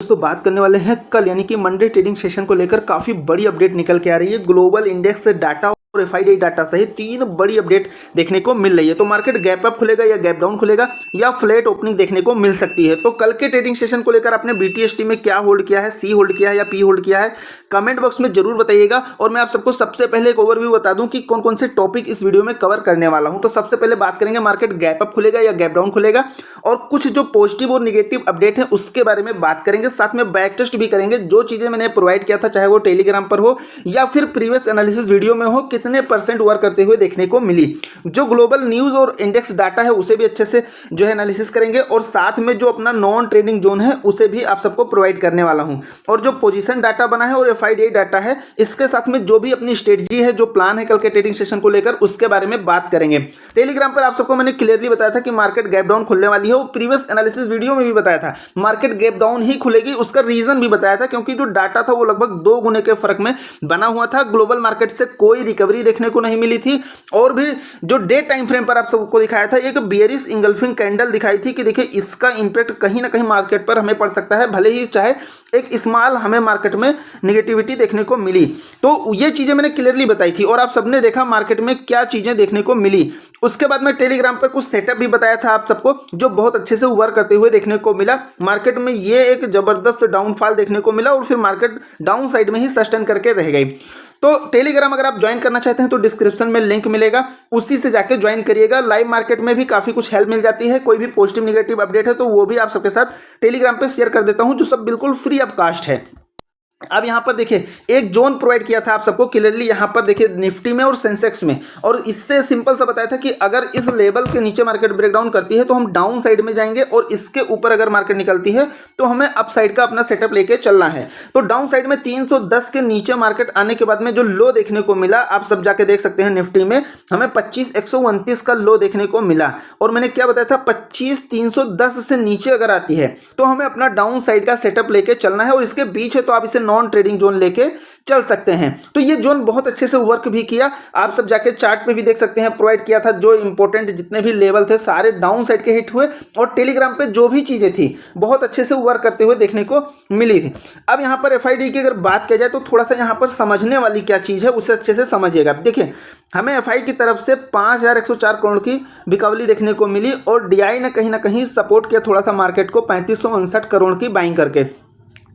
दोस्तों बात करने वाले हैं कल यानी कि मंडे ट्रेडिंग सेशन को लेकर काफ़ी बड़ी अपडेट निकल के आ रही है। ग्लोबल इंडेक्स डाटा और एफआईडी डाटा सहित तीन बड़ी अपडेट देखने को मिल रही है। तो मार्केट गैप अप खुलेगा या गैप डाउन खुलेगा या फ्लैट ओपनिंग देखने को मिल सकती है। तो कल के ट्रेडिंग सेशन को लेकर आपने बीटीएसटी में क्या होल्ड किया है, सी होल्ड किया है या पी होल्ड किया है, कमेंट बॉक्स में जरूर बताइएगा। और मैं आप सबको सबसे पहले एक ओवरव्यू बता दूं कि कौन कौन से टॉपिक इस वीडियो में कवर करने वाला हूं। तो सबसे पहले बात करेंगे मार्केट गैप अप खुलेगा या गैप डाउन खुलेगा, और कुछ जो पॉजिटिव और निगेटिव अपडेट है उसके बारे में बात करेंगे। साथ में बैक टेस्ट भी करेंगे, जो चीजें मैंने प्रोवाइड किया था चाहे वो टेलीग्राम पर हो या फिर प्रीवियस एनालिसिस वीडियो में हो, कितने परसेंट वर्क करते हुए देखने को मिली। जो ग्लोबल न्यूज और इंडेक्स डाटा है उसे भी अच्छे से जो है एनालिसिस करेंगे, और साथ में जो अपना नॉन ट्रेडिंग जोन है उसे भी आप सबको प्रोवाइड करने वाला हूं। और जो पोजीशन डाटा बना है और एफआईडी डाटा है, इसके साथ में जो भी अपनी स्ट्रेटजी है, जो प्लान है कल के ट्रेडिंग सेशन को लेकर, उसके बारे में बात करेंगे। टेलीग्राम पर आप सबको मैंने क्लियरली बताया था कि मार्केट गैप डाउन खुलने वाली है, और प्रीवियस एनालिसिस वीडियो में भी बताया था मार्केट गैप डाउन ही खुलेगी। उसका रीजन भी बताया था क्योंकि जो डाटा था वो लगभग 2 गुने के फर्क में बना हुआ था। ग्लोबल मार्केट से कोई रिकवरी देखने को नहीं मिली थी, और भी जो डे टाइम फ्रेम पर आप सबको दिखाया था एक बेयरिश इंगल्फिंग कैंडल दिखाई थी कि देखिए इसका इंपैक्ट कहीं ना कहीं मार्केट पर हमें पड़ सकता है, भले ही चाहे एक स्मॉल हमें मार्केट में नेगेटिविटी देखने को मिली। तो ये चीजें मैंने क्लियरली बताई थी और आप सबने देखा मार्केट में क्या चीजें देखने को मिली। उसके बाद में टेलीग्राम पर कुछ सेटअप भी बताया था आप सबको, जो बहुत अच्छे से वर्क करते हुए देखने को मिला। मार्केट में ये एक जबरदस्त डाउनफॉल देखने को मिला और फिर मार्केट डाउन साइड में ही सस्टेन करके रह गई। तो टेलीग्राम अगर आप ज्वाइन करना चाहते हैं तो डिस्क्रिप्शन में लिंक मिलेगा, उसी से जाके ज्वाइन करिएगा। लाइव मार्केट में भी काफी कुछ हेल्प मिल जाती है। कोई भी पॉजिटिव नेगेटिव अपडेट है तो वो भी आप सबके साथ टेलीग्राम पे शेयर कर देता हूं, जो सब बिल्कुल फ्री ऑफ कास्ट है। अब यहां पर देखिए एक जोन प्रोवाइड किया था आप सबको क्लियरली, यहां पर देखिए निफ्टी में और सेंसेक्स में, और इससे सिंपल सा बताया था कि अगर इस लेवल के नीचे मार्केट ब्रेकडाउन करती है तो हम डाउन साइड में जाएंगे, और इसके ऊपर अगर मार्केट निकलती है तो हमें अप साइड का अपना सेटअप लेके चलना है। तो डाउन साइड में 310 के नीचे मार्केट आने के बाद में जो लो देखने को मिला, आप सब जाके देख सकते हैं निफ्टी में हमें 25,129 का लो देखने को मिला। और मैंने क्या बताया था 25,310 से नीचे अगर आती है तो हमें अपना डाउन साइड का सेटअप लेके चलना है, और इसके बीच है तो आप इसे नॉन ट्रेडिंग जोन लेके चल सकते हैं। तो ये जोन बहुत अच्छे से वर्क भी किया, आप सब जाके चार्ट पे भी देख सकते हैं, प्रोवाइड किया था जो इंपॉर्टेंट जितने भी लेवल थे सारे डाउन साइड के हिट हुए, और टेलीग्राम पे जो भी चीजें थी बहुत अच्छे से वर्क करते हुए देखने को मिली थी। अब यहाँ पर एफआईडी की अगर बात किया जाए तो थोड़ा सा यहाँ पर समझने वाली क्या चीज है उसे अच्छे से समझिएगा। देखिए हमें एफआई की तरफ से 5,104 करोड़ की बिकवली देखने को मिली, और डीआई ने कहीं ना कहीं सपोर्ट किया थोड़ा सा मार्केट को 3559 करोड़ की बाइंग करके।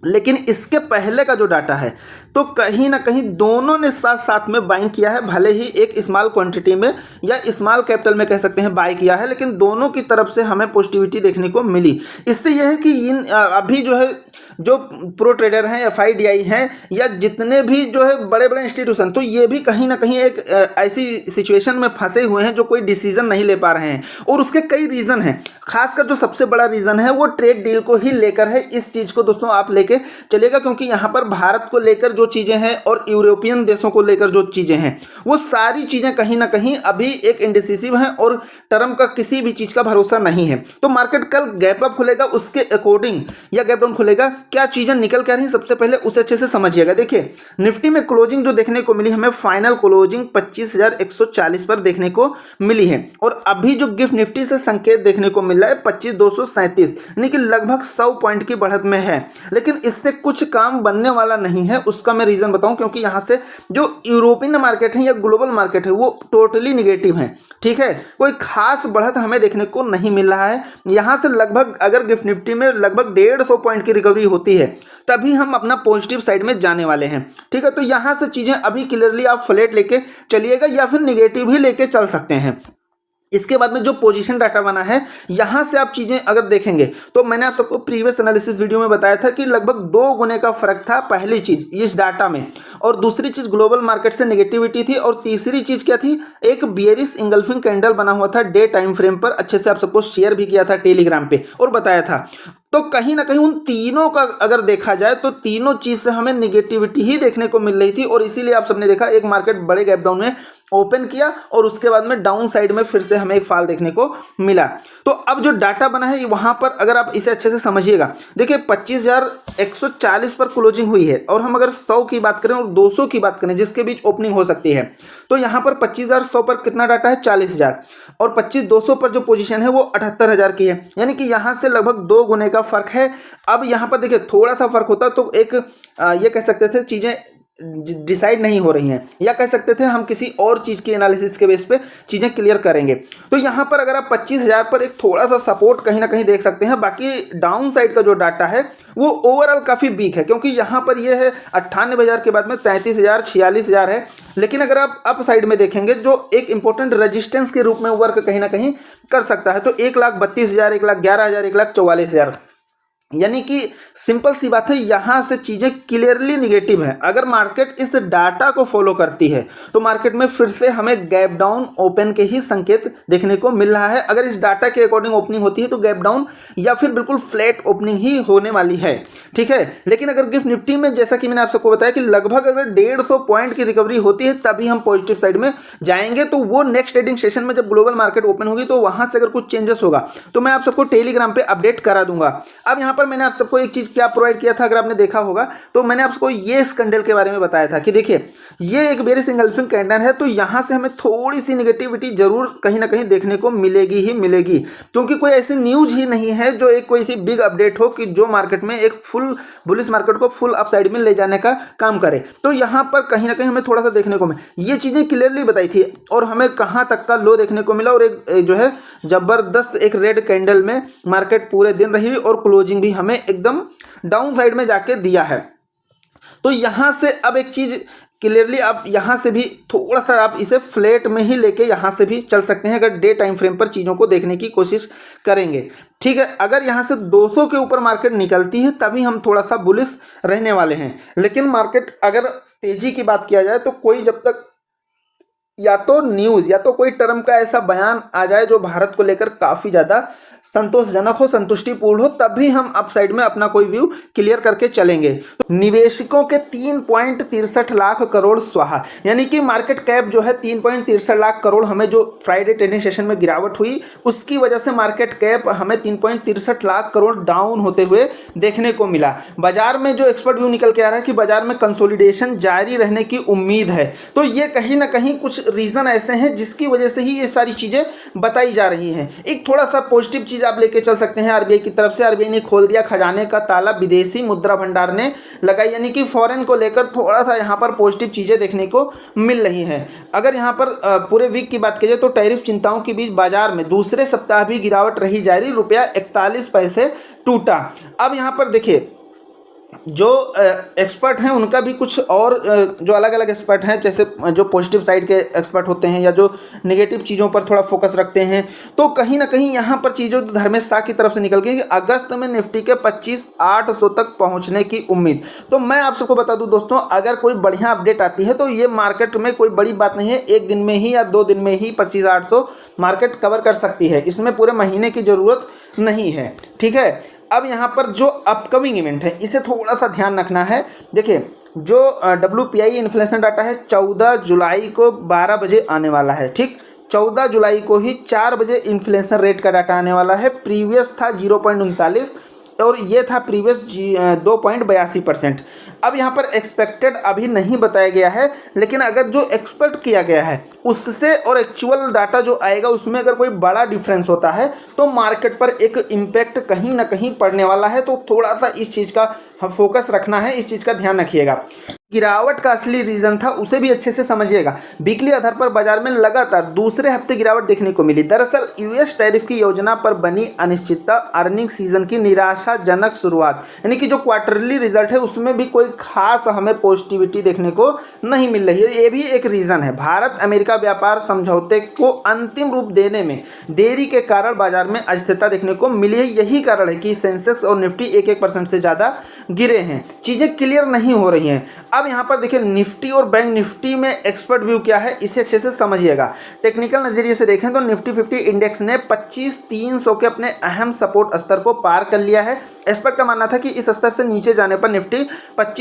लेकिन इसके पहले का जो डाटा है तो कहीं ना कहीं दोनों ने साथ साथ में बाइंग किया है, भले ही एक स्मॉल क्वांटिटी में या स्मॉल कैपिटल में कह सकते हैं बाय किया है, लेकिन दोनों की तरफ से हमें पॉजिटिविटी देखने को मिली। इससे यह है कि इन अभी जो है जो प्रो ट्रेडर हैं, एफआईडीआई हैं, या जितने भी जो है बड़े बड़े इंस्टीट्यूशन, तो ये भी कहीं ना कहीं एक ऐसी सिचुएशन में फंसे हुए हैं जो कोई डिसीजन नहीं ले पा रहे हैं, और उसके कई रीजन हैं। खासकर जो सबसे बड़ा रीजन है वो ट्रेड डील को ही लेकर है। इस चीज को दोस्तों आप लेके चलेगा, क्योंकि यहाँ पर भारत को लेकर जो चीजें हैं और यूरोपियन देशों को लेकर जो चीजें हैं वो सारी चीजें कहीं ना कहीं अभी एक इंडिसिसिव हैं, और टर्म का किसी भी चीज का भरोसा नहीं है। तो मार्केट कल गैप अप खुलेगा उसके अकॉर्डिंग या गैप डाउन खुलेगा, क्या चीजें निकल कर रही सबसे पहले उसे अच्छे से समझिएगा। देखिए निफ्टी में क्लोजिंग जो देखने को मिली, हमें फाइनल क्लोजिंग 25,140 पर देखने को मिली है, और अभी जो गिफ्ट निफ्टी से संकेत देखने को मिल रहा है 25,237, यानी कि लगभग 100 पॉइंट की बढ़त में है। लेकिन इससे कुछ काम बनने वाला नहीं है, उसका मैं रीजन बताऊं, क्योंकि यहां से जो यूरोपियन मार्केट है या ग्लोबल मार्केट है वो टोटली निगेटिव है। ठीक है, कोई खास बढ़त हमें देखने को नहीं मिल रहा है। यहां से लगभग अगर गिफ्ट निफ्टी में लगभग 150 पॉइंट की रिकवरी होती है तभी हम अपना पॉजिटिव साइड में जाने वाले हैं। ठीक है, तो यहां से चीजें अभी क्लियरली आप फ्लैट लेके चलिएगा या फिर निगेटिव ही लेके चल सकते हैं। इसके बाद में जो पोजीशन डाटा बना है, यहां से आप चीजें अगर देखेंगे तो मैंने आप सबको प्रीवियस एनालिसिस वीडियो में बताया था कि लगभग 2 गुने का फर्क था पहली चीज इस डाटा में, और दूसरी चीज ग्लोबल मार्केट से नेगेटिविटी थी, और तीसरी चीज क्या थी, एक बियरिश इंगल्फिंग कैंडल बना हुआ था डे टाइम फ्रेम पर। अच्छे से आप सबको शेयर भी किया था टेलीग्राम पे और बताया था। तो कहीं ना कहीं उन तीनों का अगर देखा जाए तो तीनों चीज से हमें निगेटिविटी ही देखने को मिल रही थी, और इसीलिए आप सबने देखा एक मार्केट बड़े गैप डाउन में ओपन किया और उसके बाद में डाउन साइड में फिर से हमें एक फॉल देखने को मिला। तो अब जो डाटा बना है वहां पर अगर आप इसे अच्छे से समझिएगा, देखिए 25,140 पर क्लोजिंग हुई है और हम अगर 100 की बात करें और 200 की बात करें जिसके बीच ओपनिंग हो सकती है, तो यहाँ पर 25,100 पर कितना डाटा है 40,000 और 25,200 पर जो पोजीशन है वो 78,000 की है, यानी कि यहाँ से लगभग 2 गुने का फर्क है। अब यहाँ पर देखिए थोड़ा सा फर्क होता तो एक ये कह सकते थे चीज़ें डिसाइड नहीं हो रही हैं, या कह सकते थे हम किसी और चीज़ की एनालिसिस के बेस पे चीज़ें क्लियर करेंगे। तो यहाँ पर अगर आप 25,000 पर एक थोड़ा सा सपोर्ट कहीं ना कहीं देख सकते हैं। बाकी डाउन साइड का जो डाटा है वो ओवरऑल काफ़ी वीक है, क्योंकि यहाँ पर ये है 98,000 के बाद में 33,000 46,000 है। लेकिन अगर आप अप साइड में देखेंगे जो एक इंपॉर्टेंट रेजिस्टेंस के रूप में वर्क कहीं ना कहीं कर सकता है, तो 1,32,000 1,11,000 1,44,000, यानी कि सिंपल सी बात है यहाँ से चीज़ें क्लियरली निगेटिव हैं। अगर मार्केट इस डाटा को फॉलो करती है तो मार्केट में फिर से हमें गैप डाउन ओपन के ही संकेत देखने को मिल रहा है। अगर इस डाटा के अकॉर्डिंग ओपनिंग होती है तो गैप डाउन या फिर बिल्कुल फ्लैट ओपनिंग ही होने वाली है, ठीक है। लेकिन अगर गिफ्ट निफ्टी में जैसा कि मैंने आप सबको बताया कि लगभग अगर 150 पॉइंट की रिकवरी होती है तभी हम पॉजिटिव साइड में जाएंगे, तो वो नेक्स्ट ट्रेडिंग सेशन में जब ग्लोबल मार्केट ओपन होगी तो वहां से अगर कुछ चेंजेस होगा तो मैं आप सबको टेलीग्राम पे अपडेट करा दूंगा। अब यहाँ पर मैंने आप सबको एक चीज क्या प्रोवाइड किया था, अगर आपने देखा होगा तो मैंने आपको ये इस कैंडल के बारे में बताया था कि देखिए ये एक बेरिश एंगल्फिंग कैंडल है, तो यहां से हमें थोड़ी सी नेगेटिविटी जरूर कहीं ना कहीं देखने को मिलेगी ही मिलेगी, क्योंकि कोई ऐसी न्यूज ही नहीं है जो एक कोई सी बिग अपडेट हो कि जो मार्केट में एक फुल बुलिश मार्केट को फुल अप साइड में ले जाने का काम करे। तो यहां पर कहीं ना कहीं हमें थोड़ा सा देखने को मिले, ये चीजें क्लियरली बताई थी और हमें कहां तक का लो देखने को मिला और एक जो है जबरदस्त एक रेड कैंडल में मार्केट पूरे दिन रही और क्लोजिंग भी हमें एकदम डाउन साइड में जाके दिया है। तो यहां से अब एक चीज क्लियरली आप यहां से भी थोड़ा सा आप इसे फ्लैट में ही लेके यहां से भी चल सकते हैं अगर डे टाइम फ्रेम पर चीज़ों को देखने की कोशिश करेंगे, ठीक है। अगर यहां से 200 के ऊपर मार्केट निकलती है तभी हम थोड़ा सा बुलिश रहने वाले हैं। लेकिन मार्केट अगर तेजी की बात किया जाए तो कोई जब तक या तो न्यूज़ या तो कोई टर्म का ऐसा बयान आ जाए जो भारत को लेकर काफ़ी ज़्यादा संतोषजनक हो, संतुष्टिपूर्ण हो, तभी हम अप साइड में अपना कोई व्यू क्लियर करके चलेंगे। तो निवेशकों के 3.63 लाख करोड़ स्वाहा, यानी कि मार्केट कैप जो है 3.63 लाख करोड़ हमें जो फ्राइडे ट्रेडिंग सेशन में गिरावट हुई उसकी वजह से मार्केट कैप हमें 3.63 लाख करोड़ डाउन होते हुए देखने को मिला। बाजार में जो एक्सपर्ट व्यू निकल के आ रहा है कि बाजार में कंसोलिडेशन जारी रहने की उम्मीद है, तो ये कहीं ना कहीं कुछ रीजन ऐसे हैं जिसकी वजह से ही ये सारी चीजें बताई जा रही हैं। एक थोड़ा सा पॉजिटिव चीज आप लेके चल सकते हैं, आरबीआई की तरफ से आरबीआई ने खोल दिया खजाने का ताला, विदेशी मुद्रा भंडार ने लगाई, यानी कि फॉरेन को लेकर थोड़ा सा यहाँ पर पॉजिटिव चीजें देखने को मिल रही हैं। अगर यहाँ पर पूरे वीक की बात की जाए तो टैरिफ चिंताओं के बीच बाजार में दूसरे सप्ताह भी गिरावट रही जारी, रुपया 41 पैसे टूटा। अब यहाँ पर देखिए जो एक्सपर्ट हैं उनका भी कुछ और जो अलग अलग एक्सपर्ट हैं, जैसे जो पॉजिटिव साइड के एक्सपर्ट होते हैं या जो नेगेटिव चीज़ों पर थोड़ा फोकस रखते हैं, तो कहीं ना कहीं यहाँ पर चीज़ों धर्मेश शाह की तरफ से निकल गई कि अगस्त में निफ्टी के 25,800 तक पहुँचने की उम्मीद। तो मैं आप सबको बता दूँ दोस्तों, अगर कोई बढ़िया अपडेट आती है तो ये मार्केट में कोई बड़ी बात नहीं है, एक दिन में ही या 2 दिन में ही 25,800 मार्केट कवर कर सकती है, इसमें पूरे महीने की ज़रूरत नहीं है, ठीक है। अब यहाँ पर जो अपकमिंग इवेंट है इसे थोड़ा सा ध्यान रखना है। देखिए जो WPI इन्फ्लेशन डाटा है 14 जुलाई को 12 बजे आने वाला है, ठीक। 14 जुलाई को ही 4 बजे इन्फ्लेशन रेट का डाटा आने वाला है। प्रीवियस था 0.39 और ये था प्रीवियस 2.82%। अब यहाँ पर एक्सपेक्टेड अभी नहीं बताया गया है, लेकिन अगर जो एक्सपेक्ट किया गया है उससे और एक्चुअल डाटा जो आएगा उसमें अगर कोई बड़ा डिफरेंस होता है तो मार्केट पर एक इम्पैक्ट कहीं ना कहीं पड़ने वाला है। तो थोड़ा सा इस चीज़ का फोकस रखना है, इस चीज़ का ध्यान रखिएगा। गिरावट का असली रीजन था उसे भी अच्छे से समझिएगा। वीकली आधार पर बाजार में लगातार दूसरे हफ्ते गिरावट देखने को मिली। दरअसल यूएस टैरिफ की योजना पर बनी अनिश्चितता, अर्निंग सीजन की निराशाजनक शुरुआत, यानी कि जो क्वार्टरली रिजल्ट है उसमें भी कोई खास हमें पॉजिटिविटी देखने को नहीं मिल रही है, ये भी एक रीजन है। भारत अमेरिका व्यापार समझौते को अंतिम रूप देने में देरी के कारण बाजार में अस्थिरता देखने को मिली है। यही कारण है कि सेंसेक्स और निफ्टी 1% से ज़्यादा गिरे हैं, चीज़ें क्लियर नहीं हो रही हैं। अब यहाँ पर देखिए निफ्टी और बैंक निफ्टी में एक्सपर्ट व्यू क्या है इसे अच्छे से समझिएगा। टेक्निकल नजरिए से देखें तो निफ्टी 50 इंडेक्स ने 25,300 के अपने अहम सपोर्ट स्तर को पार कर लिया है। एक्सपर्ट का मानना था कि इस स्तर से नीचे जाने पर निफ्टी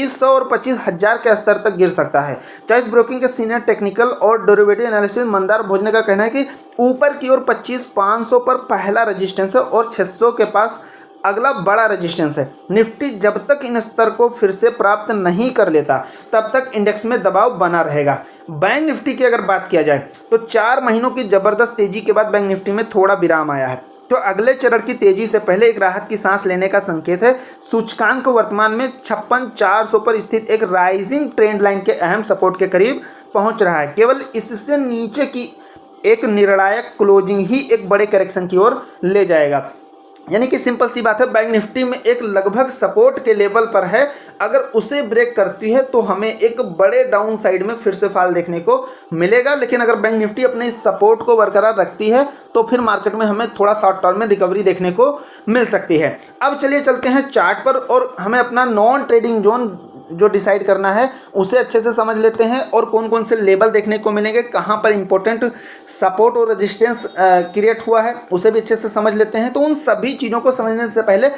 2500 और 25,000 के स्तर तक गिर सकता है। चॉइस ब्रोकिंग के सीनियर टेक्निकल और डेरिवेटिव एनालिसिस मंदार भोजने का कहना है कि ऊपर की ओर 25,500 पर पहला रेजिस्टेंस है और 600 के पास अगला बड़ा रेजिस्टेंस है। निफ्टी जब तक इन स्तर को फिर से प्राप्त नहीं कर लेता तब तक इंडेक्स में दबाव बना रहेगा। बैंक निफ्टी की अगर बात किया जाए तो 4 महीनों की जबरदस्त तेजी के बाद बैंक निफ्टी में थोड़ा विराम आया है, तो अगले चरण की तेजी से पहले एक राहत की सांस लेने का संकेत है। सूचकांक वर्तमान में 56,400 पर स्थित एक राइजिंग ट्रेंड लाइन के अहम सपोर्ट के करीब पहुंच रहा है। केवल इससे नीचे की एक निर्णायक क्लोजिंग ही एक बड़े करेक्शन की ओर ले जाएगा। यानी कि सिंपल सी बात है, बैंक निफ्टी में एक लगभग सपोर्ट के लेवल पर है। अगर उसे ब्रेक करती है तो हमें एक बड़े डाउन साइड में फिर से फॉल देखने को मिलेगा, लेकिन अगर बैंक निफ्टी अपने इस सपोर्ट को बरकरार रखती है तो फिर मार्केट में हमें थोड़ा शॉर्ट टर्म में रिकवरी देखने को मिल सकती है। अब चलिए चलते हैं चार्ट पर और हमें अपना नॉन ट्रेडिंग जोन जो डिसाइड करना है उसे अच्छे से समझ लेते हैं और कौन कौन से लेवल देखने को मिलेंगे, कहां पर इंपॉर्टेंट सपोर्ट और रेजिस्टेंस क्रिएट हुआ है उसे भी अच्छे से समझ लेते हैं। तो उन सभी चीज़ों को समझने से पहले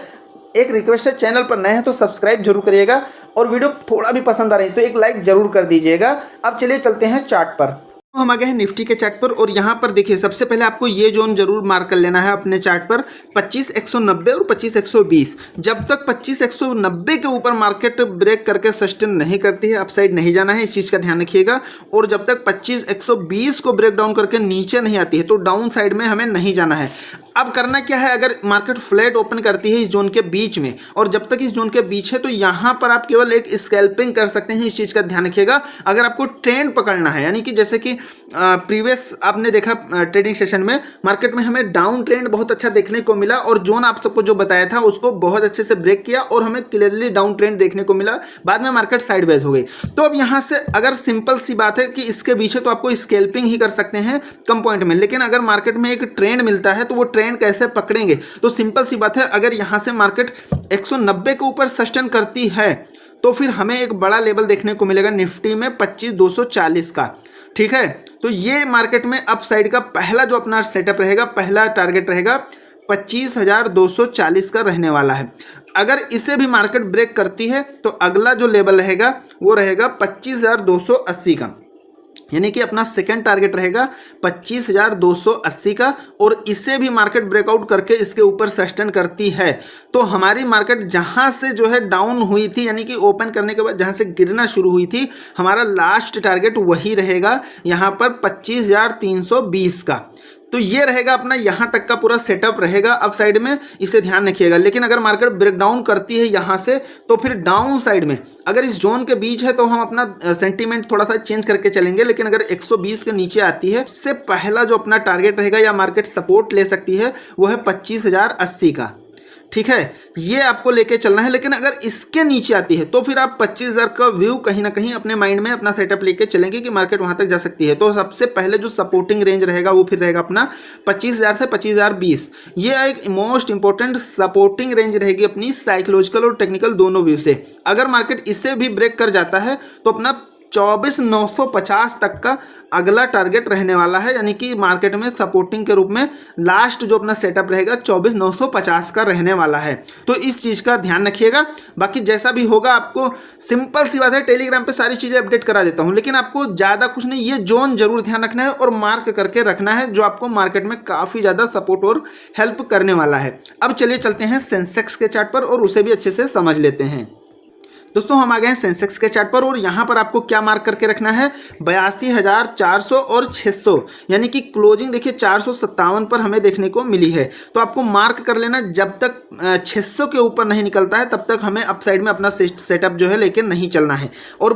एक रिक्वेस्ट है, चैनल पर नए हैं तो सब्सक्राइब जरूर करिएगा और वीडियो थोड़ा भी पसंद आ रही है तो एक लाइक जरूर कर दीजिएगा। अब चलिए चलते हैं चार्ट पर। हम आ गए हैं निफ्टी के चार्ट पर और यहाँ पर देखिए सबसे पहले आपको ये जोन जरूर मार्क कर लेना है अपने चार्ट पर 25,190 और 25,120। जब तक 25,190 के ऊपर मार्केट ब्रेक करके सस्टेन नहीं करती है अपसाइड नहीं जाना है, इस चीज़ का ध्यान रखिएगा। और जब तक 25,120 को ब्रेक डाउन करके नीचे नहीं आती है तो डाउन साइड में हमें नहीं जाना है। अब करना क्या है, अगर मार्केट फ्लैट ओपन करती है इस जोन के बीच में और जब तक इस जोन के बीच है तो यहाँ पर आप केवल एक स्कैल्पिंग कर सकते हैं, इस चीज़ का ध्यान रखिएगा। अगर आपको ट्रेंड पकड़ना है, यानी कि जैसे कि प्रीवियस आपने देखा ट्रेडिंग सेशन में मार्केट में हमें डाउन ट्रेंड बहुत अच्छा देखने को मिला और जोन आप सबको जो बताया था उसको बहुत अच्छे से ब्रेक किया और हमें क्लियरली डाउन ट्रेंड देखने को मिला, बाद में मार्केट साइडवेज हो गई। तो अब यहाँ से अगर सिंपल सी बात है कि इसके बीच है तो आपको स्कैल्पिंग ही कर सकते हैं कम पॉइंट में, लेकिन अगर मार्केट में एक ट्रेंड मिलता है तो वो ट्रेंड कैसे पकड़ेंगे, तो सिंपल सी बात है, अगर यहाँ से मार्केट 190 के ऊपर सस्टेन करती है तो फिर हमें एक बड़ा लेवल देखने को मिलेगा निफ्टी में 25,240 का। ठीक है, तो ये मार्केट में अप साइड का पहला जो अपना सेटअप रहेगा, पहला टारगेट रहेगा 25,240 का रहने वाला है। अगर इसे भी मार्केट ब्रेक करती है तो अगला जो लेवल रहेगा वो रहेगा 25,280 का, यानी कि अपना सेकंड टारगेट रहेगा 25,280 का। और इसे भी मार्केट ब्रेकआउट करके इसके ऊपर सस्टेन करती है तो हमारी मार्केट जहां से जो है डाउन हुई थी, यानी कि ओपन करने के बाद जहां से गिरना शुरू हुई थी, हमारा लास्ट टारगेट वही रहेगा यहां पर 25,320 का। तो ये रहेगा अपना यहाँ तक का पूरा सेटअप रहेगा अप साइड में, इसे ध्यान रखिएगा। लेकिन अगर मार्केट ब्रेकडाउन करती है यहाँ से तो फिर डाउन साइड में अगर इस जोन के बीच है तो हम अपना सेंटीमेंट थोड़ा सा चेंज करके चलेंगे, लेकिन अगर 120 के नीचे आती है इससे पहला जो अपना टारगेट रहेगा या मार्केट सपोर्ट ले सकती है वो है 25,080 का। ठीक है, ये आपको लेके चलना है। लेकिन अगर इसके नीचे आती है तो फिर आप 25,000 का व्यू कहीं ना कहीं अपने माइंड में अपना सेटअप लेके चलेंगे कि मार्केट वहां तक जा सकती है। तो सबसे पहले जो सपोर्टिंग रेंज रहेगा वो फिर रहेगा अपना 25,000 से 25,020। ये एक मोस्ट इंपॉर्टेंट सपोर्टिंग रेंज रहेगी अपनी साइकोलॉजिकल और टेक्निकल दोनों व्यू से। अगर मार्केट इसे भी ब्रेक कर जाता है तो अपना 24,950 तक का अगला टारगेट रहने वाला है, यानी कि मार्केट में सपोर्टिंग के रूप में लास्ट जो अपना सेटअप रहेगा 24,950 का रहने वाला है। तो इस चीज़ का ध्यान रखिएगा। बाकी जैसा भी होगा आपको सिंपल सी बात है, टेलीग्राम पे सारी चीज़ें अपडेट करा देता हूं, लेकिन आपको ज़्यादा कुछ नहीं, ये जोन जरूर ध्यान रखना है और मार्क करके रखना है जो आपको मार्केट में काफ़ी ज़्यादा सपोर्ट और हेल्प करने वाला है। अब चलिए चलते हैं सेंसेक्स के चार्ट पर और उसे भी अच्छे से समझ लेते हैं। दोस्तों हम आ गए हैं सेंसेक्स के चार्ट पर और यहाँ पर आपको क्या मार्क करके रखना है, 82,400 और 600, यानी कि क्लोजिंग देखिए 457 पर हमें देखने को मिली है। तो आपको मार्क कर लेना, जब तक 600 के ऊपर नहीं निकलता है तब तक हमें अपसाइड में अपना सेटअप जो है लेके नहीं चलना है। और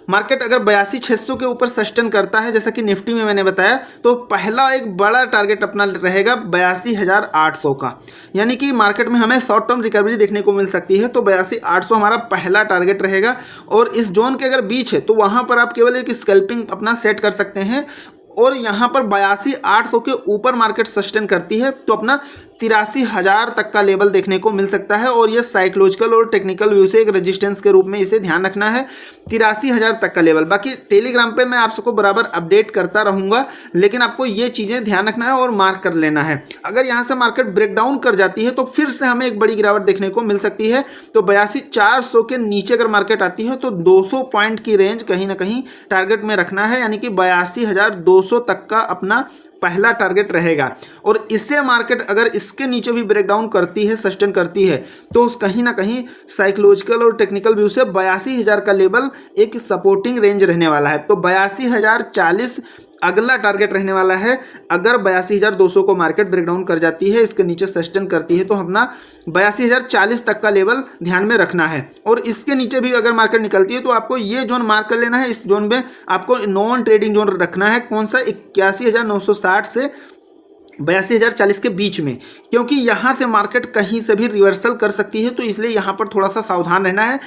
मार्केट अगर 82,600 के ऊपर सस्टेन करता है जैसा कि निफ्टी में मैंने बताया, तो पहला एक बड़ा टारगेट अपना रहेगा 82,800 का, यानी कि मार्केट में हमें शॉर्ट टर्म रिकवरी देखने को मिल सकती है। तो 82,800 हमारा पहला टारगेट रहेगा और इस जोन के अगर बीच है तो वहां पर आप केवल एक स्कैल्पिंग अपना सेट कर सकते हैं। और यहां पर 82,800 के ऊपर मार्केट सस्टेन करती है तो अपना 83,000 तक का लेवल देखने को मिल सकता है और ये साइकोलॉजिकल और टेक्निकल व्यू से एक रेजिस्टेंस के रूप में इसे ध्यान रखना है, 83,000 तक का लेवल। बाकी टेलीग्राम पे मैं आप सबको बराबर अपडेट करता रहूंगा, लेकिन आपको ये चीज़ें ध्यान रखना है और मार्क कर लेना है। अगर यहाँ से मार्केट ब्रेकडाउन कर जाती है तो फिर से हमें एक बड़ी गिरावट देखने को मिल सकती है। तो 82,400 के नीचे अगर मार्केट आती है तो 200 पॉइंट की रेंज कहीं ना कहीं टारगेट में रखना है, यानी कि 82,200 तक का अपना पहला टारगेट रहेगा। और इससे मार्केट अगर इसके नीचे भी ब्रेकडाउन करती है, सस्टेन करती है, तो कहीं ना कहीं साइकोलॉजिकल और टेक्निकल व्यू से 82,000 का लेवल एक सपोर्टिंग रेंज रहने वाला है। तो 82,040 अगला टारगेट रहने वाला है। अगर 82,200 को मार्केट ब्रेकडाउन कर जाती है, इसके नीचे सस्टेन करती है, तो अपना 82,040 तक का लेवल ध्यान में रखना है। और इसके नीचे भी अगर मार्केट निकलती है तो आपको ये जोन मार्क कर लेना है। इस जोन में आपको नॉन ट्रेडिंग जोन रखना है। कौन सा? 81,960 से 82,040 के बीच में, क्योंकि यहाँ से मार्केट कहीं से भी रिवर्सल कर सकती है, तो इसलिए यहाँ पर थोड़ा सा सावधान रहना है।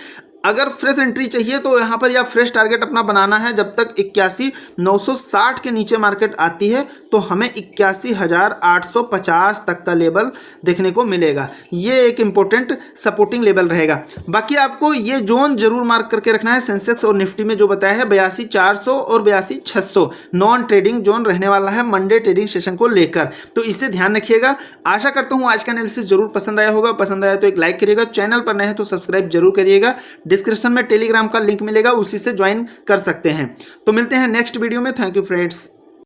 अगर फ्रेश एंट्री चाहिए तो यहाँ पर या फ्रेश टारगेट अपना बनाना है। जब तक 81,960 के नीचे मार्केट आती है तो हमें 81,850 तक का लेवल देखने को मिलेगा। ये एक इम्पोर्टेंट सपोर्टिंग लेवल रहेगा। बाकी आपको ये जोन जरूर मार्क करके रखना है। सेंसेक्स और निफ्टी में जो बताया है 82,400 और 82,600 नॉन ट्रेडिंग जोन रहने वाला है मंडे ट्रेडिंग सेशन को लेकर, तो इसे ध्यान रखिएगा। आशा करता हूँ आज का एनालिसिस जरूर पसंद आया होगा। पसंद आया तो एक लाइक करिएगा, चैनल पर नए हैं तो सब्सक्राइब जरूर करिएगा। डिस्क्रिप्शन में टेलीग्राम का लिंक मिलेगा, उसी से ज्वाइन कर सकते हैं। तो मिलते हैं नेक्स्ट वीडियो में। Thank you friends.